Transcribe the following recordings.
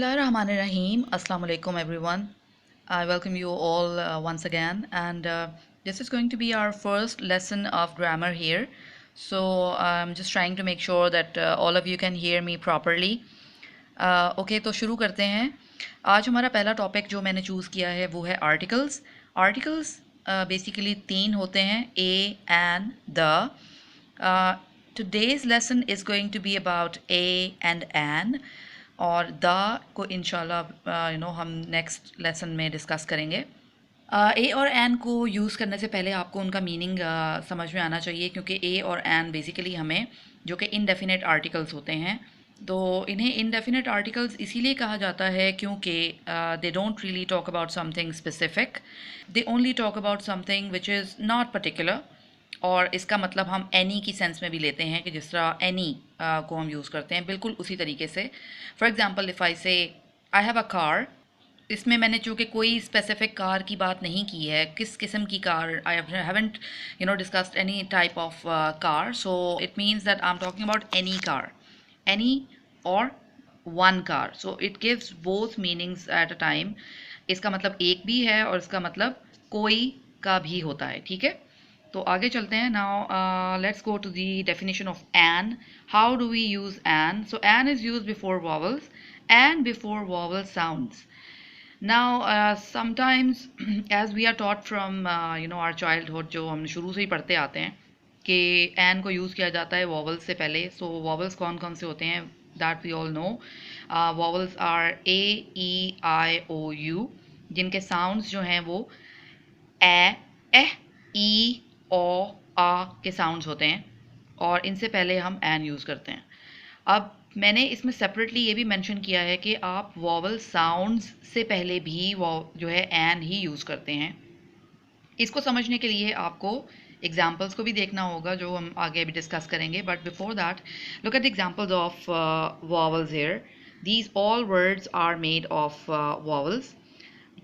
Bismillahirrahmanirrahim. Assalamu alaikum everyone. I welcome you all once again, and this is going to be our first lesson of grammar here. So I'm just trying to make sure that all of you can hear me properly. Okay तो शुरू करते हैं. आज हमारा पहला topic जो मैंने choose किया है वो है आर्टिकल्स. आर्टिकल्स बेसिकली तीन होते हैं, a and the. Today's lesson is going to be about a and an, और द को इंशाल्लाह हम नेक्स्ट लेसन में डिस्कस करेंगे. ए और एन को यूज़ करने से पहले आपको उनका मीनिंग समझ में आना चाहिए, क्योंकि ए और एन बेसिकली हमें जो कि इनडेफिनेट आर्टिकल्स होते हैं, तो इन्हें इनडेफिनेट आर्टिकल्स इसीलिए कहा जाता है क्योंकि they don't really talk about something specific, they only talk about something which is not particular. और इसका मतलब हम एनी की सेंस में भी लेते हैं कि जिस तरह एनी को हम यूज़ करते हैं बिल्कुल उसी तरीके से. फॉर एग्ज़ाम्पल इफ़ आई से आई हैव अ कार, इसमें मैंने चूँकि कोई स्पेसिफिक कार की बात नहीं की है, किस किस्म की car, I haven't discussed any type of car, so it means that I am talking about any car, any or one car. So it gives both meanings at a time. इसका मतलब एक भी है और इसका मतलब कोई का भी होता है. ठीक है, तो आगे चलते हैं. Now let's go to the definition of an. How do we use an? So an is use before vowels and before vowel sounds. Now sometimes as we are taught from our childhood, जो हम शुरू से ही पढ़ते आते हैं कि N को use किया जाता है वॉवल्स से पहले. सो वॉवल्स कौन कौन से होते हैं, that we all know. Vowels are A, E, I, O, U, जिनके साउंड्स जो हैं वो ए, एह, ई, ओ, आ के साउंड्स होते हैं, और इनसे पहले हम एन यूज़ करते हैं. अब मैंने इसमें सेपरेटली ये भी मेंशन किया है कि आप वॉवल साउंड्स से पहले भी जो है एन ही यूज़ करते हैं. इसको समझने के लिए आपको एग्जाम्पल्स को भी देखना होगा जो हम आगे भी डिस्कस करेंगे. But before that, look at the examples of vowels here. These all words are made of vowels.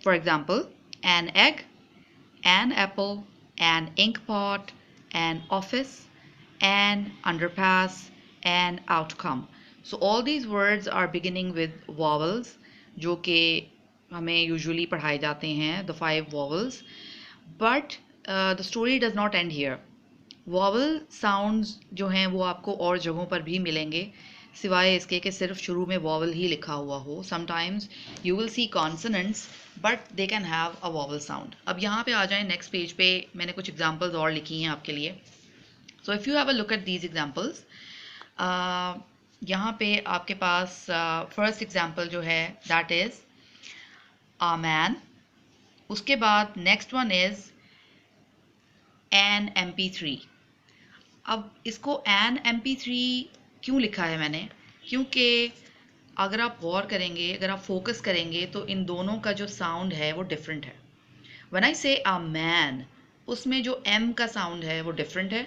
For example, an egg, an apple, an ink pot, an office, an underpass, an outcome. So all these words are beginning with vowels, जो कि हमें usually पढ़ाए जाते हैं, the 5 vowels. But the story does not end here. Vowel sounds जो हैं वो आपको और जगहों पर भी मिलेंगे, सिवाय इसके कि सिर्फ शुरू में वॉवल ही लिखा हुआ हो. Sometimes you will see consonants but they can have a vowel sound. अब यहाँ पे आ जाएं नेक्स्ट पेज पे, मैंने कुछ एग्जांपल्स और लिखी हैं आपके लिए. So if you have a look at these examples, यहाँ पे आपके पास फर्स्ट एग्जांपल जो है दैट इज़ अ मैन. उसके बाद next one is an MP3. अब इसको एन MP3 क्यों लिखा है मैंने, क्योंकि अगर आप गौर करेंगे, अगर आप फोकस करेंगे तो इन दोनों का जो साउंड है वो डिफरेंट है. व्हेन आई से अ मैन, उसमें जो एम का साउंड है वो डिफरेंट है,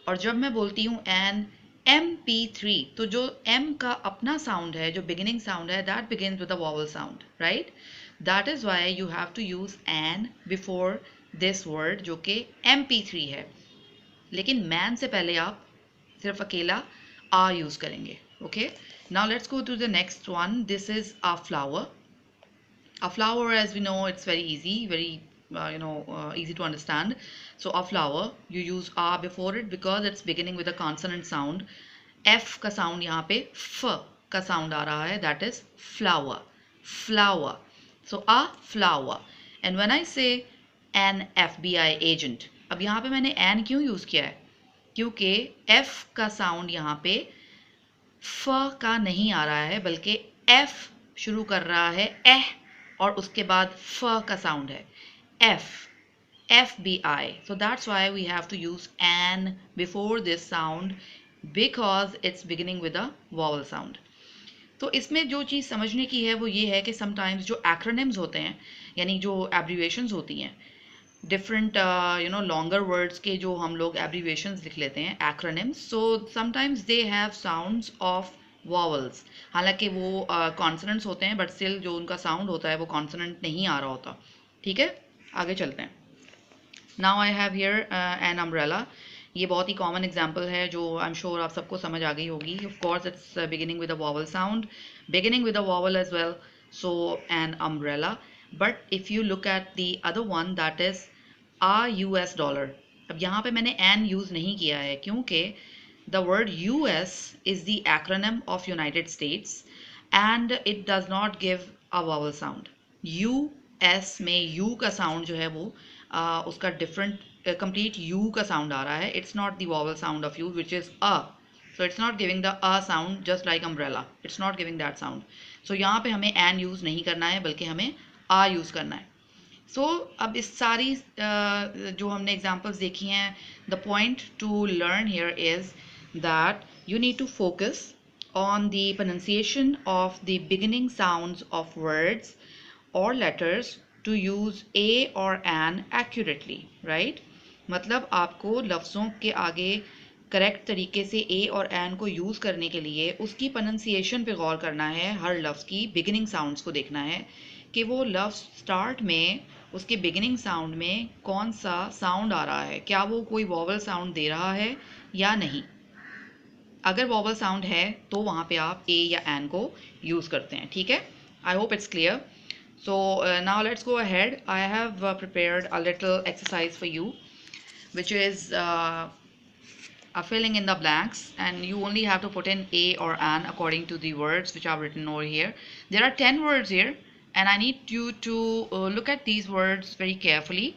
और जब मैं बोलती हूँ एन MP3, तो जो एम का अपना साउंड है, जो बिगिनिंग साउंड है, that begins with a vowel sound, right. That is why you have to use an before this word जो कि MP3 है. लेकिन मैन से पहले आप सिर्फ अकेला आ यूज़ करेंगे. Okay, now let's go to the next one. This is a flower. A flower, as we know, it's very easy, very easy to understand. So a flower, you use a before it because it's beginning with a consonant sound. F का sound यहाँ पे f का sound आ रहा है, that is flower, flower. So a flower. And when I say an FBI agent, अब यहाँ पे मैंने an क्यों यूज़ किया है, क्योंकि f का sound यहाँ पे f का नहीं आ रहा है, बल्कि f शुरू कर रहा है एह, और उसके बाद फ का साउंड है F, FBI. So that's why we have to use an before this sound because it's beginning with a vowel sound. तो इसमें जो चीज़ समझने की है वो ये है कि समटाइम्स जो एक्रोनिम्स होते हैं, यानी जो एब्रीवेशंस होती हैं, डिफरेंट लॉन्गर वर्ड्स के जो हम लोग एब्रीवेशंस लिख लेते हैं, acronyms, so sometimes they have sounds of vowels. हालांकि वो कॉन्सोनेंट्स होते हैं, बट स्टिल जो उनका साउंड होता है वो कॉन्सोनेंट नहीं आ रहा होता. ठीक है, आगे चलते हैं. Now I have here an umbrella. ये बहुत ही कॉमन एग्जाम्पल है जो आई एम श्योर आप सबको समझ आ गई होगी. Of course it's beginning with a vowel sound, beginning with a vowel as well. so an umbrella. But if you look at the other one, that is a US dollar. अब यहाँ पे मैंने an use नहीं किया है क्योंकि the word US is the acronym of United States and it does not give a vowel sound. US में U का sound जो है वो उसका different complete U का sound आ रहा है. It's not the vowel sound of U which is a. So it's not giving the a sound just like umbrella. It's not giving that sound. So यहाँ पे हमें an use नहीं करना है बल्कि हमें a use करना है. So अब इस सारी जो हमने examples देखी हैं, the point to learn here is that you need to focus on the pronunciation of the beginning sounds of words or letters to use a or an accurately, right? मतलब आपको लफ्ज़ों के आगे करेक्ट तरीके से ए और एन को use करने के लिए उसकी प्रोनंसिएशन पे गौर करना है. हर लफ्ज़ की बिगिनिंग साउंड्स को देखना है कि वो लफ्ज़ स्टार्ट में उसके बिगिनिंग साउंड में कौन सा साउंड आ रहा है, क्या वो कोई वॉवल साउंड दे रहा है या नहीं. अगर वॉवल साउंड है तो वहाँ पे आप ए या एन को यूज़ करते हैं. ठीक है, I hope it's clear. So now let's go ahead. I have prepared a little exercise for you, which is filling in the blanks, and you only have to put in a or an according to the words which are written over here. There are 10 words here, and I need you to look at these words very carefully,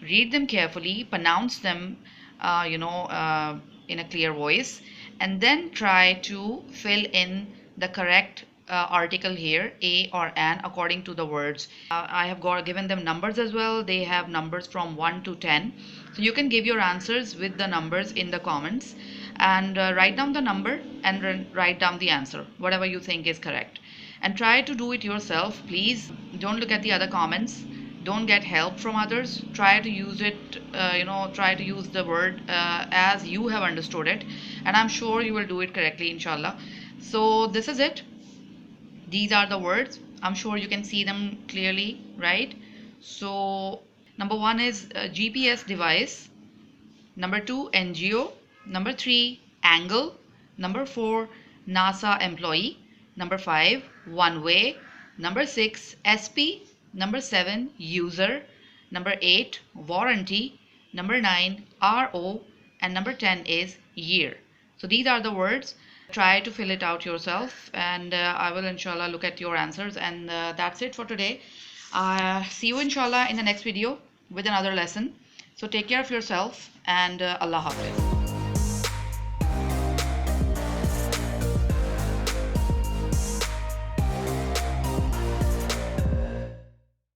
read them carefully, pronounce them, in a clear voice, and then try to fill in the correct article here, a or an, according to the words. I have given them numbers as well. They have numbers from 1 to 10. So you can give your answers with the numbers in the comments and write down the number and write down the answer, whatever you think is correct. And try to do it yourself. Please don't look at the other comments. Don't get help from others. Try to use it, try to use the word as you have understood it. And I'm sure you will do it correctly, inshallah. So this is it. These are the words. I'm sure you can see them clearly, right? So number 1 is GPS device. Number 2, NGO. Number 3, angle. Number 4, NASA employee. Number 5, one way. Number 6, SP. Number 7, user. Number 8, warranty. Number 9, RO. And number 10 is year. So these are the words. Try to fill it out yourself, and I will inshallah look at your answers. And that's it for today. See you inshallah in the next video with another lesson. So take care of yourself, and Allah Hafiz.